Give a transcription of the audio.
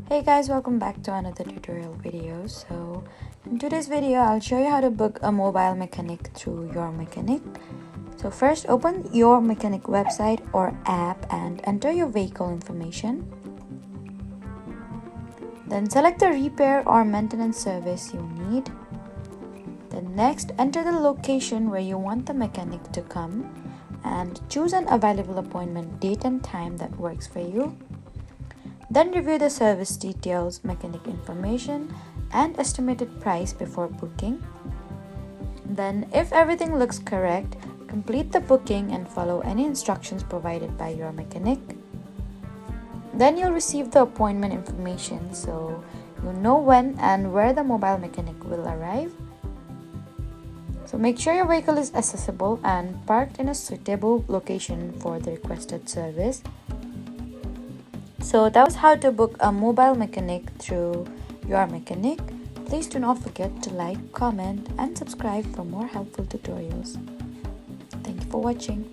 Hey guys, welcome back to another tutorial video. So in today's video I'll show you how to book a mobile mechanic through YourMechanic. So first, open YourMechanic website or app and enter your vehicle information. Then select the repair or maintenance service you need. Then next, enter the location where you want the mechanic to come and choose an available appointment date and time that works for you. Then review the service details, mechanic information, and estimated price before booking. Then, if everything looks correct, complete the booking and follow any instructions provided by your mechanic. Then you'll receive the appointment information so you know when and where the mobile mechanic will arrive. So make sure your vehicle is accessible and parked in a suitable location for the requested service. So that was how to book a mobile mechanic through YourMechanic. Please do not forget to like, comment, and subscribe for more helpful tutorials. Thank you for watching.